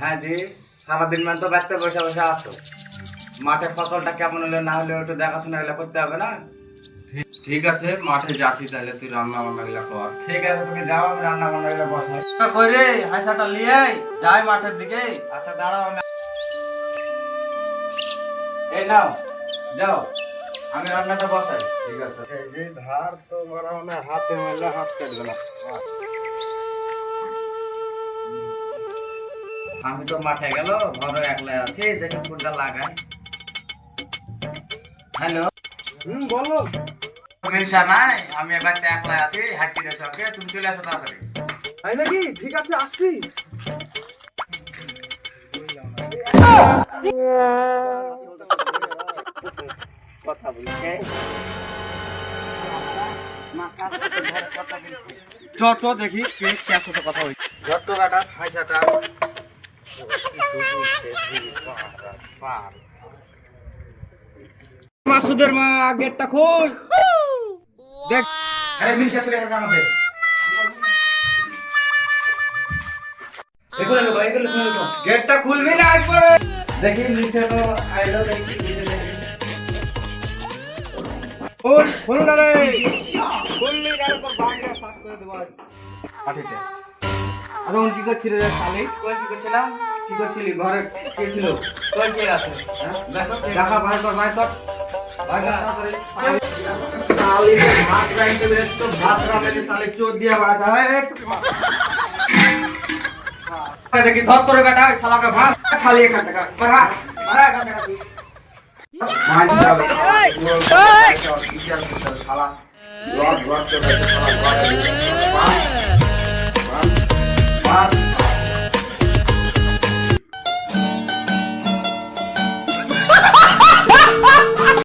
হ্যাঁ জি, সারাদিন মান তো বাড়িতে বসে বসে আসো। মাঠে ফসলটা কেমন হলে না হলে একটু দেখাশোনা হলে করতে হবে না? ঠিক আছে, মাঠে যাচ্ছি, তাহলে তুই রান্না বান্না গুলা কর। ঠিক আছে, তুমি যাও, আমি রান্না বান্না হলে বসাই। কই রে, হাসাটা নিয়ে যাই মাঠের দিকে। আচ্ছা দাঁড়াও না, এই নাও, যাও, আমি রান্নাটা বসাই। ঠিক আছে। এই যে ধার তো মারা মানে হাতে মারলে হাত কাটবে না। আমি তো মাঠে গেল, ঘরে একলা আছি, দেখে কোনটা লাগাই। হ্যালো, বলো। সমস্যা নাই, আমি এবার একলা আছি, হাঁটির সঙ্গে তুমি চলে আসো তাড়াতাড়ি। তাই নাকি? ঠিক আছে, আসছি। কথা বলছে চ দেখি কে কার সাথে কথা হইছে। যত কাটা হাইসাটা মাসুদের মা, গেটটা খোল। দেখ, আরে মিনিশা চলে আসে আমাদের। এগুলো লোক, এগুলো লোক, গেটটা খুলবি না একবারে? দেখি নিচে তো আইলো, দেখি নিচে দেখি। খোল, খোল না রে। খুললি না, এরপর বাংলা ফাঁস করে দেবো আজ। পাঠিতে আর ওন কি করছিস রে শালি? কই কি করছিলাম? কি করছিলি? ঘরে কে ছিল? কই কে আছে? হ্যাঁ দেখো কে দেখা আছে। ভাই কর, ভাই কর। ভাই কর তাড়াতাড়ি। শালি কে ভাত রাইতে বেরে তো ভাত রাঁধে শালি চোদ দিয়া বাড়াতে হয়। দেখি ধর তোরে বেটা, ওই শালাকে ভাত শালি এখান থেকে মারা, মারা এখান থেকে তুই। মার যাবে শালা, লট লট করে শালা মার মার